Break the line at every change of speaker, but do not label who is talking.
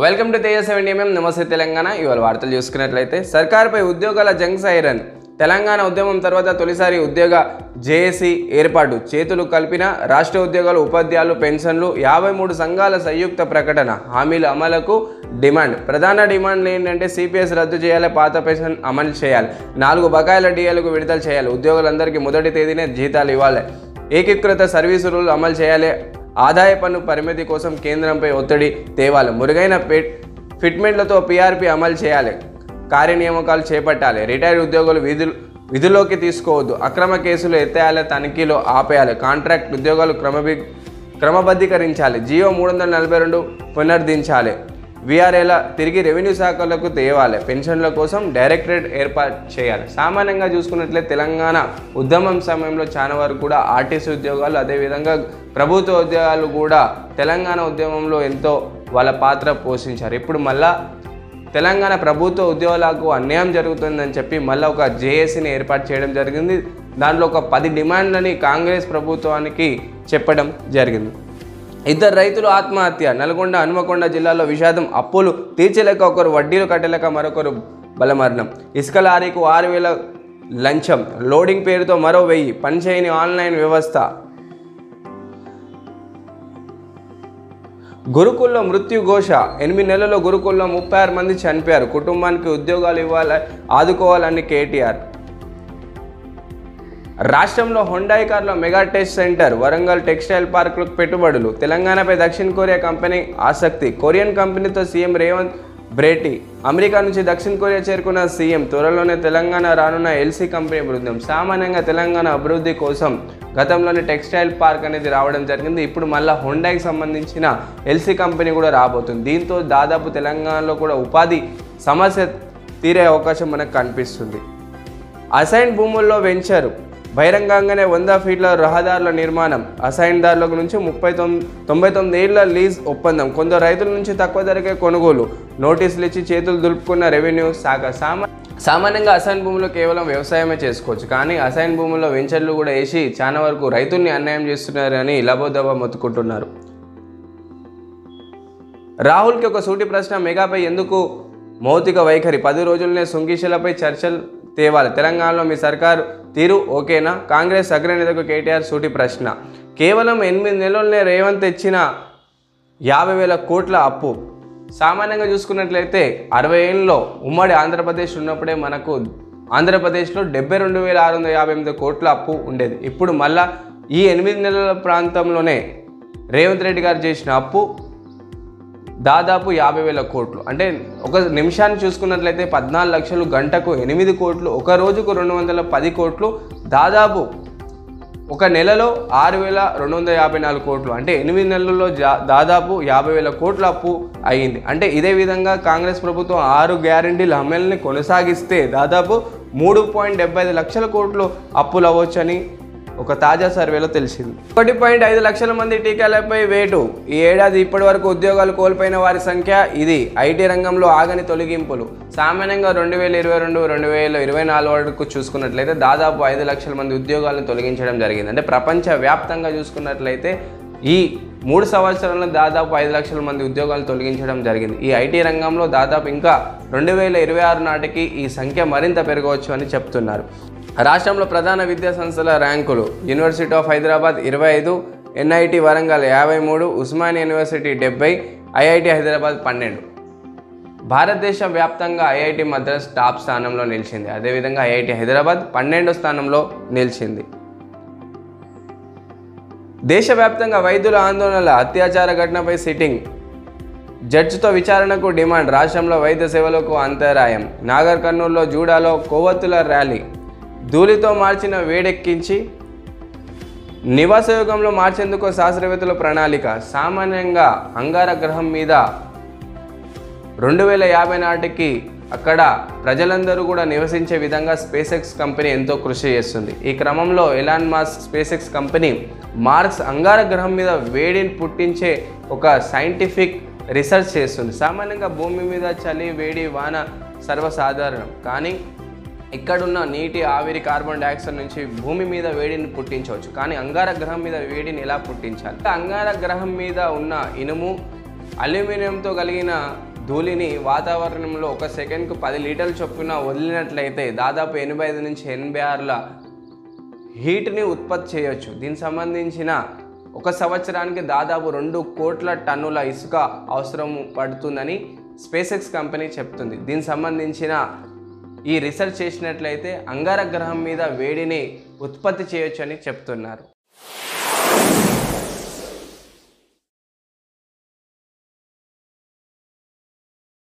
Welcome to Teja 70mm. నమస్తే తెలంగాణ. ఇవాళ వార్తలు చూసుకున్నట్లయితే సర్కార్పై ఉద్యోగాల జంగ్ సైరన్. తెలంగాణ ఉద్యమం తర్వాత తొలిసారి ఉద్యోగ జేఏసీ ఏర్పాటు. చేతులు కలిపిన రాష్ట్ర ఉద్యోగాలు, ఉపాధ్యాయులు, పెన్షన్లు. 53 సంఘాల సంయుక్త ప్రకటన. హామీల అమలుకు డిమాండ్. ప్రధాన డిమాండ్లు ఏంటంటే సిపిఎస్ రద్దు చేయాలి, పాత పెన్షన్ అమలు చేయాలి, 4 బకాయిల డిఏలకు విడుదల చేయాలి, ఉద్యోగులందరికీ మొదటి తేదీనే జీతాలు ఇవ్వాలి, ఏకీకృత సర్వీసు రూల్ అమలు చేయాలి, ఆదాయ పన్ను పరిమితి కోసం కేంద్రంపై ఒత్తిడి తేవాలి, మురుగైన ఫిట్మెంట్లతో పీఆర్పీ అమలు చేయాలి, కార్యనియామకాలు చేపట్టాలి, రిటైర్డ్ ఉద్యోగులు విధుల్లోకి తీసుకోవద్దు, అక్రమ కేసులు ఎత్తేయాలి, తనిఖీలు ఆపేయాలి, కాంట్రాక్ట్ ఉద్యోగాలు క్రమబద్ధీకరించాలి, జియో 342 పునరుద్ధరించాలి, వీఆర్ఏల తిరిగి రెవెన్యూ శాఖలకు తేవాలి, పెన్షన్ల కోసం డైరెక్టరేట్ ఏర్పాటు చేయాలి. సామాన్యంగా చూసుకున్నట్లయితే తెలంగాణ ఉద్యమం సమయంలో చాలా వరకు కూడా ఆర్టీసీ ఉద్యోగాలు, అదేవిధంగా ప్రభుత్వ ఉద్యోగాలు కూడా తెలంగాణ ఉద్యమంలో ఎంతో వాళ్ళ పాత్ర పోషించారు. ఇప్పుడు మళ్ళా తెలంగాణ ప్రభుత్వ ఉద్యోగాలకు అన్యాయం జరుగుతుందని చెప్పి మళ్ళీ ఒక జేఏసీని ఏర్పాటు చేయడం జరిగింది. దాంట్లో ఒక 10 డిమాండ్లని కాంగ్రెస్ ప్రభుత్వానికి చెప్పడం జరిగింది. 2 రైతులు ఆత్మహత్య. నల్గొండ, హనుమకొండ జిల్లాలో విషాదం. అప్పులు తీర్చలేక ఒకరు వడ్డీలు కట్టలేక మరొకరు బలమరణం. ఇసుక లారీకు 6,000 లంచం, లోడింగ్ పేరుతో మరో 1000. పనిచేయని ఆన్లైన్ వ్యవస్థ. గురుకుల్లో మృత్యు ఘోష. 8 నెలల్లో గురుకుల్లో 36 మంది చనిపోయారు. కుటుంబానికి ఉద్యోగాలు ఇవ్వాలి, ఆదుకోవాలని కేటీఆర్. రాష్ట్రంలో హుండాయ్ కార్లో mega test centre. Warangal textile పార్కులకు పెట్టుబడులు. తెలంగాణపై దక్షిణ కొరియా కంపెనీ ఆసక్తి. కొరియన్ కంపెనీతో సీఎం రేవంత్ భేటీ. అమెరికా నుంచి దక్షిణ కొరియా చేరుకున్న సీఎం. త్వరలోనే తెలంగాణ రానున్న ఎల్సీ కంపెనీ బృందం. సామాన్యంగా తెలంగాణ అభివృద్ధి కోసం గతంలోనే టెక్స్టైల్ పార్క్ అనేది రావడం జరిగింది. ఇప్పుడు మళ్ళీ హుండాయ్కి సంబంధించిన ఎల్సీ కంపెనీ కూడా రాబోతుంది. దీంతో దాదాపు తెలంగాణలో కూడా ఉపాధి సమస్య తీరే అవకాశం మనకు కనిపిస్తుంది. అసైన్ భూముల్లో వెంచరు. బహిరంగంగానే 100 ఫీట్ల రహదారుల నిర్మాణం. అసైన్దారుల నుంచి 99 ఏళ్ల లీజ్ ఒప్పందం. కొందరు రైతుల నుంచి తక్కువ ధరకే కొనుగోలు. నోటీసులు ఇచ్చి చేతులు దులుపుకున్న రెవెన్యూ శాఖ. సామాన్యంగా అసైన్ భూములు కేవలం వ్యవసాయమే చేసుకోవచ్చు, కానీ అసైన్ భూముల్లో వెంచర్లు కూడా వేసి చాలా వరకు రైతుల్ని అన్యాయం చేస్తున్నారని లబోదబా మొత్తుకుంటున్నారు. రాహుల్కి ఒక సూటి ప్రశ్న. మెగాపై ఎందుకు మౌతిక వైఖరి? 10 రోజులనే సుంకీషలపై చర్చలు తేవాలి. తెలంగాణలో మీ సర్కారు తీరు ఓకేనా? కాంగ్రెస్ అగ్రనేతకు కేటీఆర్ సూటి ప్రశ్న. కేవలం 8 నెలల్లోనే రేవంత్ తెచ్చిన 50,000 కోట్ల అప్పు. సామాన్యంగా చూసుకున్నట్లయితే 60 ఏళ్ళలో ఉమ్మడి ఆంధ్రప్రదేశ్ ఉన్నప్పుడే మనకు ఆంధ్రప్రదేశ్లో 72,658 కోట్ల అప్పు ఉండేది. ఇప్పుడు మళ్ళా ఈ 8 నెలల ప్రాంతంలోనే రేవంత్ రెడ్డి గారు చేసిన అప్పు దాదాపు 50,000 కోట్లు. అంటే ఒక నిమిషాన్ని చూసుకున్నట్లయితే 14 లక్షలు, గంటకు 8 కోట్లు, ఒక రోజుకు 210 కోట్లు, దాదాపు ఒక నెలలో 6,254 కోట్లు. అంటే 8 నెలల్లో దాదాపు 50,000 కోట్ల అప్పు అయ్యింది. అంటే ఇదే విధంగా కాంగ్రెస్ ప్రభుత్వం 6 గ్యారంటీల అమలుని కొనసాగిస్తే దాదాపు 3.75 లక్షల కోట్లు అప్పులు అవ్వచ్చని ఒక తాజా సర్వేలో తెలిసింది. 1.5 లక్షల మంది టీకాలపై వేటు. ఈ ఏడాది ఇప్పటి వరకు ఉద్యోగాలు కోల్పోయిన వారి సంఖ్య ఇది. ఐటీ రంగంలో ఆగని తొలగింపులు. సామాన్యంగా 2022-2024 వరకు చూసుకున్నట్లయితే దాదాపు 5 లక్షల మంది ఉద్యోగాలను తొలగించడం జరిగింది. అంటే ప్రపంచ వ్యాప్తంగా చూసుకున్నట్లయితే ఈ 3 సంవత్సరాల్లో దాదాపు 5 లక్షల మంది ఉద్యోగాలు తొలగించడం జరిగింది. ఈ ఐటీ రంగంలో దాదాపు ఇంకా 2026 నాటికి ఈ సంఖ్య మరింత పెరగవచ్చు అని చెప్తున్నారు. రాష్ట్రంలో ప్రధాన విద్యా సంస్థల ర్యాంకులు. University of Hyderabad 25, NIT Warangal 53, Osmania university 70, IIT Hyderabad 12. భారతదేశ వ్యాప్తంగా ఐఐటి మద్రాస్ టాప్ స్థానంలో నిలిచింది. అదేవిధంగా ఐఐటి హైదరాబాద్ 12వ స్థానంలో నిలిచింది. దేశవ్యాప్తంగా వైద్యుల ఆందోళనల. అత్యాచార ఘటనపై సిట్టింగ్ జడ్జితో విచారణకు డిమాండ్. రాష్ట్రంలో వైద్య సేవలకు అంతరాయం. నాగర్ కర్నూలులో జూడాలో కొవ్వొత్తుల ర్యాలీ. ధూళితో మార్చిన వేడెక్కించి నివాసయోగంలో మార్చేందుకు శాస్త్రవేత్తల ప్రణాళిక. సామాన్యంగా అంగారగ్రహం మీద 2050 నాటికి అక్కడ ప్రజలందరూ కూడా నివసించే విధంగా స్పేస్ ఎక్స్ కంపెనీ ఎంతో కృషి చేస్తుంది. ఈ క్రమంలో ఎలాన్ మాస్క్ స్పేస్ ఎక్స్ కంపెనీ మార్స్ అంగారగ్రహం మీద వేడిని పుట్టించే ఒక సైంటిఫిక్ రీసెర్చ్ చేస్తుంది. సామాన్యంగా భూమి మీద చలి, వేడి, వాన సర్వసాధారణం, కానీ ఇక్కడున్న నీటి ఆవిరి కార్బన్ డైఆక్సైడ్ నుంచి భూమి మీద వేడిని పుట్టించవచ్చు. కానీ అంగారగ్రహం మీద వేడిని ఎలా పుట్టించాలి? అంగారగ్రహం మీద ఉన్న ఇనుము, అల్యూమినియంతో కలిగిన ధూళిని వాతావరణంలో ఒక సెకండ్కు 10 లీటర్ల చొప్పున వదిలినట్లయితే దాదాపు 85 నుంచి 86 హీట్ని ఉత్పత్తి చేయొచ్చు. దీనికి సంబంధించిన ఒక సంవత్సరానికి దాదాపు 2 కోట్ల టన్నుల ఇసుక అవసరం పడుతుందని స్పేస్ ఎక్స్ కంపెనీ చెప్తుంది. దీనికి సంబంధించిన ఈ రీసెర్చ్ చేసినట్లయితే అంగారక గ్రహం మీద వేడిని ఉత్పత్తి చేయొచ్చు అని చెప్తున్నారు.